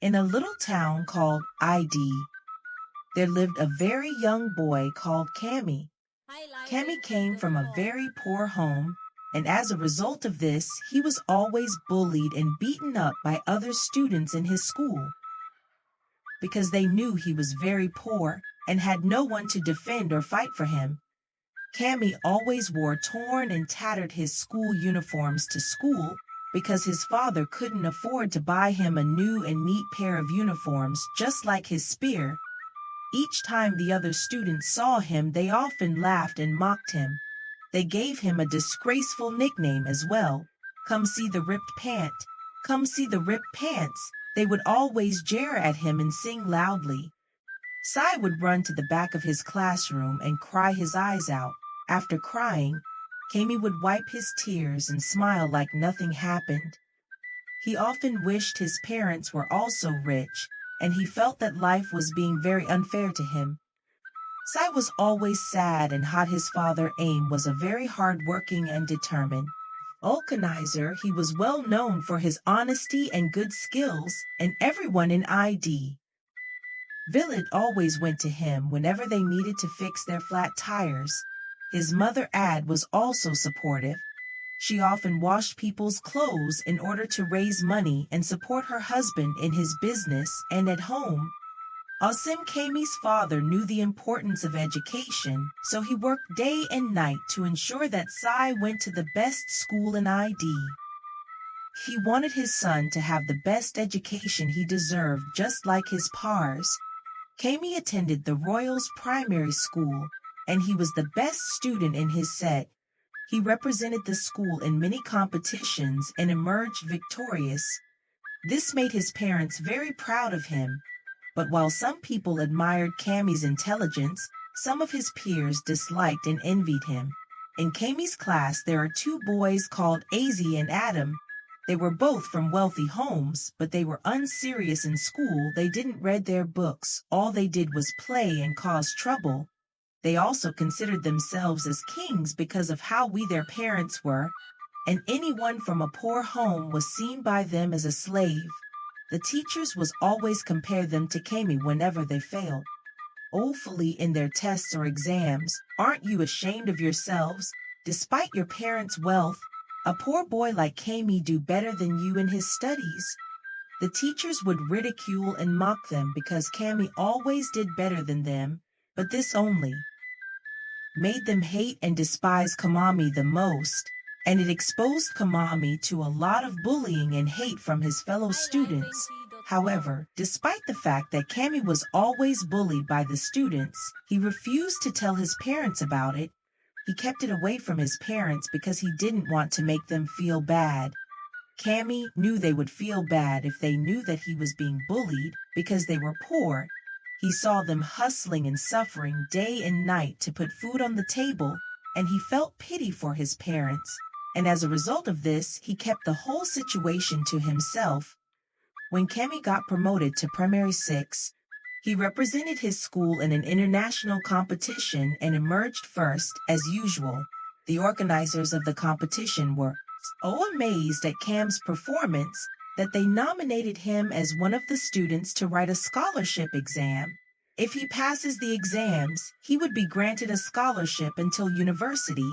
In a little town called ID, there lived a very young boy called Cami. Cami came from a very poor home, and as a result of this, he was always bullied and beaten up by other students in his school. Because they knew he was very poor and had no one to defend or fight for him, Cami always wore torn and tattered his school uniforms to school because his father couldn't afford to buy him a new and neat pair of uniforms just like his spear. Each time the other students saw him, they often laughed and mocked him. They gave him a disgraceful nickname as well. Come see the ripped pant. Come see the ripped pants. They would always jeer at him and sing loudly. Sai would run to the back of his classroom and cry his eyes out. After crying, Cami would wipe his tears and smile like nothing happened. He often wished his parents were also rich, and he felt that life was being very unfair to him. Sai was always sad and hot. His father Aim was a very hard-working and determined organizer. He was well known for his honesty and good skills, and everyone in ID Village always went to him whenever they needed to fix their flat tires. His mother Ad was also supportive. She often washed people's clothes in order to raise money and support her husband in his business and at home. Asim Kami's father knew the importance of education, so he worked day and night to ensure that Sai went to the best school in ID. He wanted his son to have the best education he deserved, just like his pars. Kami attended the Royals Primary School, and he was the best student in his set. He represented the school in many competitions and emerged victorious. This made his parents very proud of him. But while some people admired Kami's intelligence, some of his peers disliked and envied him. In Kami's class there are two boys called Az and Adam. They were both from wealthy homes, but they were unserious in school. They didn't read their books. All they did was play and cause trouble. They also considered themselves as kings because of how weak their parents were, and anyone from a poor home was seen by them as a slave. The teachers was always compare them to Kami whenever they failed woefully in their tests or exams. Aren't you ashamed of yourselves? Despite your parents' wealth, a poor boy like Kami do better than you in his studies. The teachers would ridicule and mock them because Kami always did better than them, but this only made them hate and despise Kamami the most, and it exposed Kamami to a lot of bullying and hate from his fellow students. However, despite the fact that Kami was always bullied by the students, he refused to tell his parents about it. He kept it away from his parents because he didn't want to make them feel bad. Kami knew they would feel bad if they knew that he was being bullied because they were poor. He saw them hustling and suffering day and night to put food on the table, and he felt pity for his parents. And as a result of this, he kept the whole situation to himself. When Kami got promoted to Primary 6, he represented his school in an international competition and emerged first, as usual. The organizers of the competition were so amazed at Cam's performance that they nominated him as one of the students to write a scholarship exam. If he passes the exams, he would be granted a scholarship until university.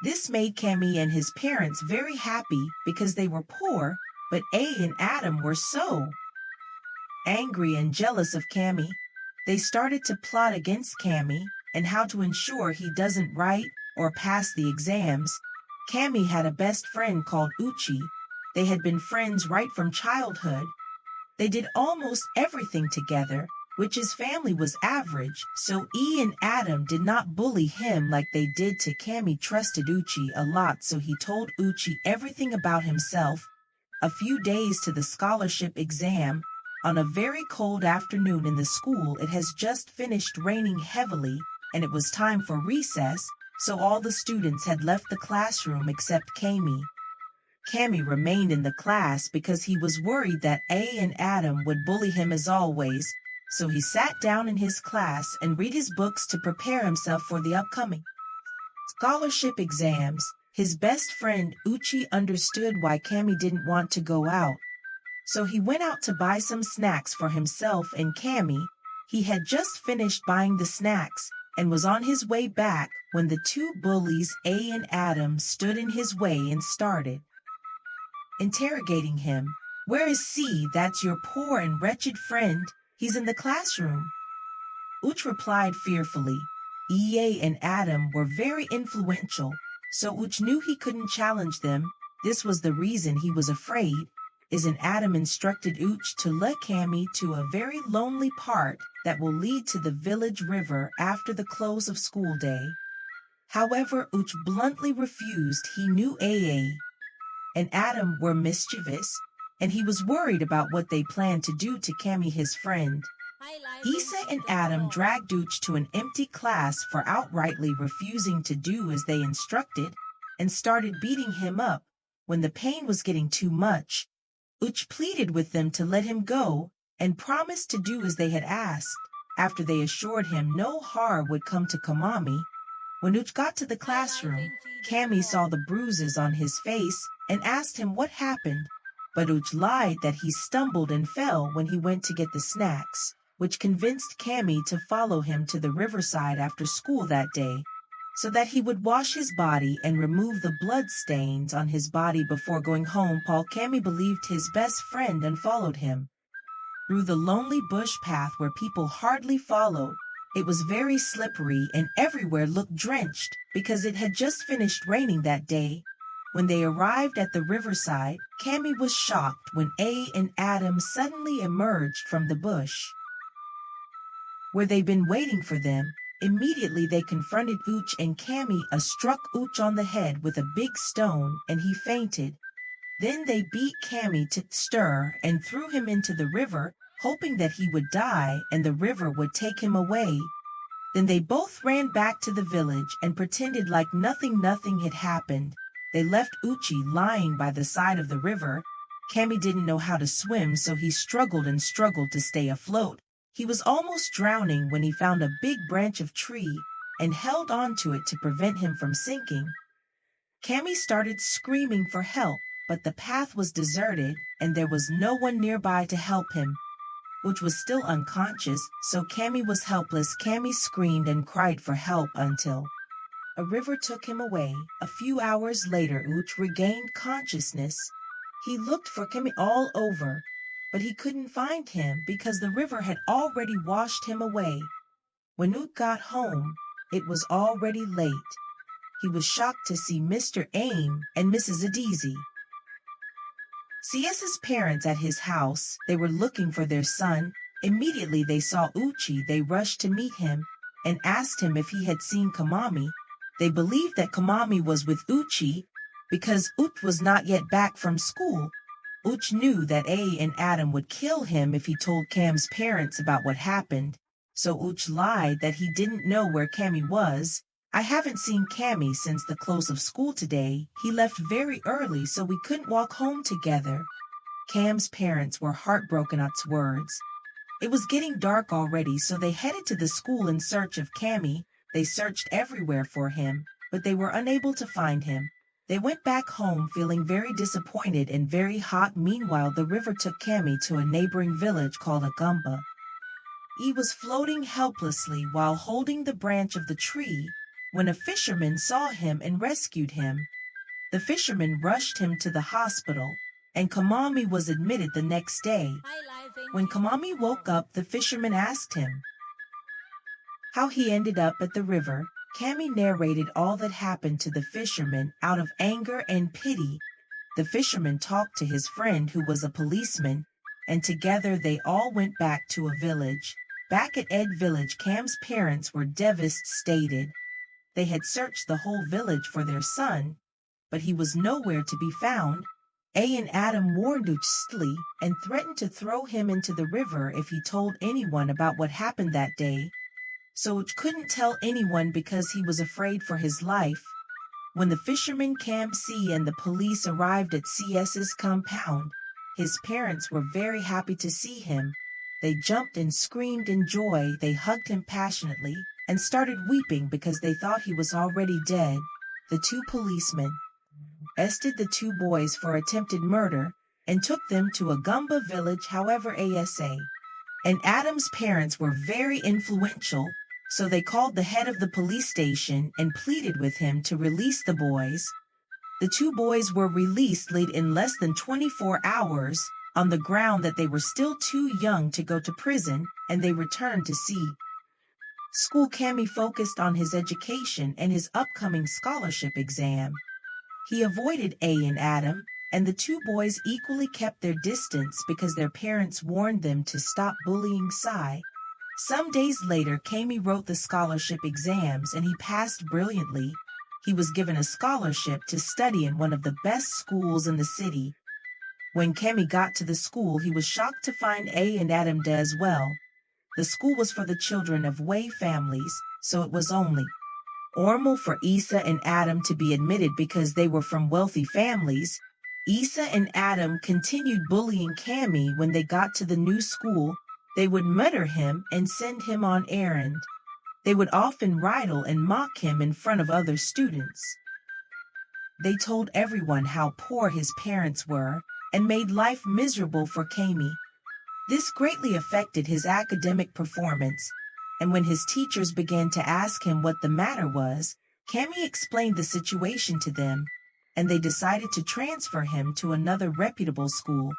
This made Kami and his parents very happy because they were poor, but A and Adam were so angry and jealous of Kami. They started to plot against Kami and how to ensure he doesn't write or pass the exams. Kami had a best friend called Uchi. They had been friends right from childhood. They did almost everything together, which his family was average, so E and Adam did not bully him like they did to Kami. Trusted Uchi a lot, so he told Uchi everything about himself. A few days to the scholarship exam, on a very cold afternoon in the school, it has just finished raining heavily, and it was time for recess, so all the students had left the classroom except Kami. Kami remained in the class because he was worried that A and Adam would bully him as always, so he sat down in his class and read his books to prepare himself for the upcoming scholarship exams. His best friend Uchi understood why Kami didn't want to go out. So he went out to buy some snacks for himself and Cammy. He had just finished buying the snacks and was on his way back when the two bullies, A and Adam, stood in his way and started interrogating him. "Where is C? That's your poor and wretched friend. He's in the classroom." Uch replied fearfully. EA and Adam were very influential, so Uch knew he couldn't challenge them. This was the reason he was afraid. Adam instructed Uch to lead Cammy to a very lonely part that will lead to the village river after the close of school day. However, Uch bluntly refused. He knew AA and Adam were mischievous, and he was worried about what they planned to do to Cammy, his friend. Isa and Adam dragged Uch to an empty class for outrightly refusing to do as they instructed and started beating him up. When the pain was getting too much, Uch pleaded with them to let him go and promised to do as they had asked. After they assured him no harm would come to Kamami, when Uch got to the classroom, Cammy saw the bruises on his face and asked him what happened, but Uch lied that he stumbled and fell when he went to get the snacks, which convinced Cammy to follow him to the riverside after school that day, so that he would wash his body and remove the blood stains on his body before going home. Cammy believed his best friend and followed him through the lonely bush path where people hardly followed. It was very slippery and everywhere looked drenched because it had just finished raining that day. When they arrived at the riverside, Cammy was shocked when A and Adam suddenly emerged from the bush where they'd been waiting for them. Immediately they confronted Uch and Cammy struck Uch on the head with a big stone and he fainted. Then they beat Cammy to stir and threw him into the river, hoping that he would die and the river would take him away. Then they both ran back to the village and pretended like nothing had happened. They left Uchi lying by the side of the river. Cammy didn't know how to swim, so he struggled to stay afloat. He was almost drowning when he found a big branch of tree and held onto it to prevent him from sinking. Cammy started screaming for help, but the path was deserted and there was no one nearby to help him. Uch was still unconscious, so Cammy was helpless. Cammy screamed and cried for help until a river took him away. A few hours later, Uch regained consciousness. He looked for Cammy all over, but he couldn't find him because the river had already washed him away. When Uch got home, it was already late. He was shocked to see Mr. Aim and Mrs. Adizi. CS's parents at his house. They were looking for their son. Immediately they saw Uchi. They rushed to meet him and asked him if he had seen Kamami. They believed that Kamami was with Uchi because Uch was not yet back from school. Uch knew that A and Adam would kill him if he told Cam's parents about what happened, so Uch lied that he didn't know where Cammy was. "I haven't seen Cammy since the close of school today. He left very early so we couldn't walk home together." Cam's parents were heartbroken at Utz's words. It was getting dark already, so they headed to the school in search of Cammy. They searched everywhere for him, but they were unable to find him. They went back home feeling very disappointed and very hot. Meanwhile, the river took Cammy to a neighboring village called Agumba. He was floating helplessly while holding the branch of the tree when a fisherman saw him and rescued him. The fisherman rushed him to the hospital, and Kamami was admitted the next day. When Kamami woke up, the fisherman asked him how he ended up at the river. Cammy narrated all that happened to the fisherman out of anger and pity. The fisherman talked to his friend who was a policeman, and together they all went back to a village. Back at Ed village, Cam's parents were devastated. They had searched the whole village for their son, but he was nowhere to be found. A and Adam warned Uchsli and threatened to throw him into the river if he told anyone about what happened that day. So Uch couldn't tell anyone because he was afraid for his life. When the fisherman Cam C and the police arrived at CS's compound, his parents were very happy to see him. They jumped and screamed in joy. They hugged him passionately and started weeping because they thought he was already dead. The two policemen arrested the two boys for attempted murder. and took them to a Gumba village. However, Asa and Adam's parents were very influential, so they called the head of the police station and pleaded with him to release the boys. The two boys were released late in less than 24 hours on the ground that they were still too young to go to prison, and they returned to school. Kami focused on his education and his upcoming scholarship exam. He avoided A and Adam, and the two boys equally kept their distance because their parents warned them to stop bullying Sai. Some days later, Kami wrote the scholarship exams and he passed brilliantly. He was given a scholarship to study in one of the best schools in the city. When Kami got to the school, he was shocked to find A and Adam dead as well. The school was for the children of Way families, so it was only normal for Isa and Adam to be admitted because they were from wealthy families. Isa and Adam continued bullying Kami. When they got to the new school, they would mutter him and send him on errand. They would often riddle and mock him in front of other students. They told everyone how poor his parents were and made life miserable for Kami. This greatly affected his academic performance, and when his teachers began to ask him what the matter was, Kami explained the situation to them, and they decided to transfer him to another reputable school.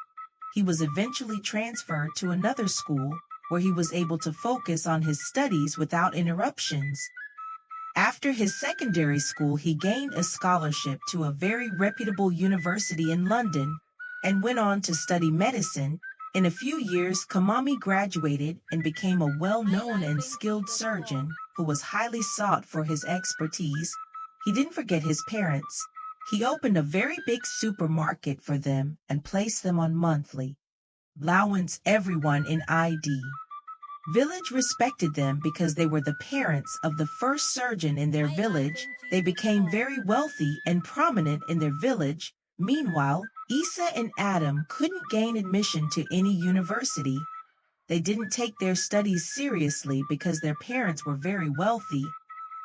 He was eventually transferred to another school where he was able to focus on his studies without interruptions. After his secondary school, he gained a scholarship to a very reputable university in London and went on to study medicine. In a few years, Kamami graduated and became a well-known and skilled surgeon who was highly sought for his expertise. He didn't forget his parents. He opened a very big supermarket for them and placed them on monthly allowance. Everyone in ID village respected them because they were the parents of the first surgeon in their village. They became very wealthy and prominent in their village. Meanwhile, Isa and Adam couldn't gain admission to any university. They didn't take their studies seriously because their parents were very wealthy.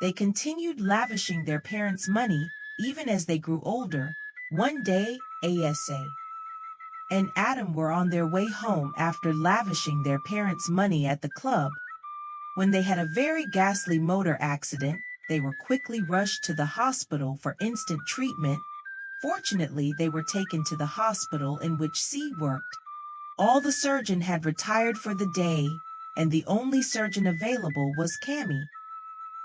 They continued lavishing their parents' money even as they grew older. One day, Asa and Adam were on their way home after lavishing their parents' money at the club. When they had a very ghastly motor accident, they were quickly rushed to the hospital for instant treatment. Fortunately, they were taken to the hospital in which C worked. All the surgeon had retired for the day, and the only surgeon available was Kami.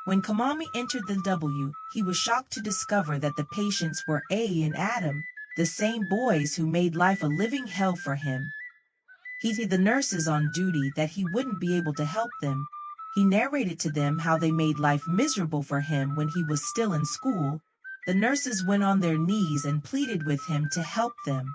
When Kamami entered the W, he was shocked to discover that the patients were A and Adam, the same boys who made life a living hell for him. He told the nurses on duty that he wouldn't be able to help them. He narrated to them how they made life miserable for him when he was still in school. The nurses went on their knees and pleaded with him to help them.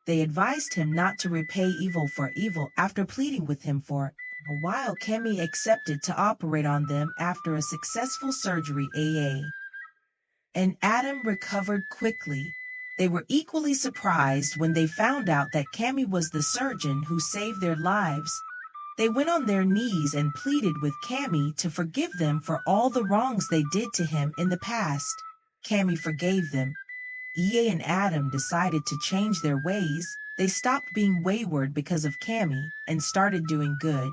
They advised him not to repay evil for evil. After pleading with him for a while, Kami accepted to operate on them. After a successful surgery, AA and Adam recovered quickly. They were equally surprised when they found out that Kami was the surgeon who saved their lives. They went on their knees and pleaded with Kami to forgive them for all the wrongs they did to him in the past. Kami forgave them. EA and Adam decided to change their ways. They stopped being wayward because of Kami and started doing good.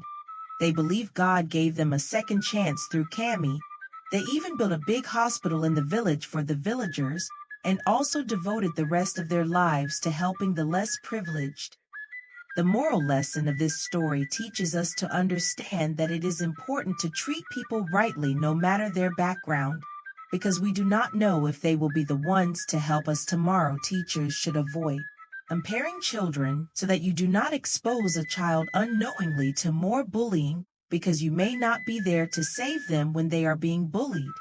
They believed God gave them a second chance through Kami. They even built a big hospital in the village for the villagers and also devoted the rest of their lives to helping the less privileged. The moral lesson of this story teaches us to understand that it is important to treat people rightly no matter their background, because we do not know if they will be the ones to help us tomorrow. Teachers should avoid comparing children so that you do not expose a child unknowingly to more bullying, because you may not be there to save them when they are being bullied.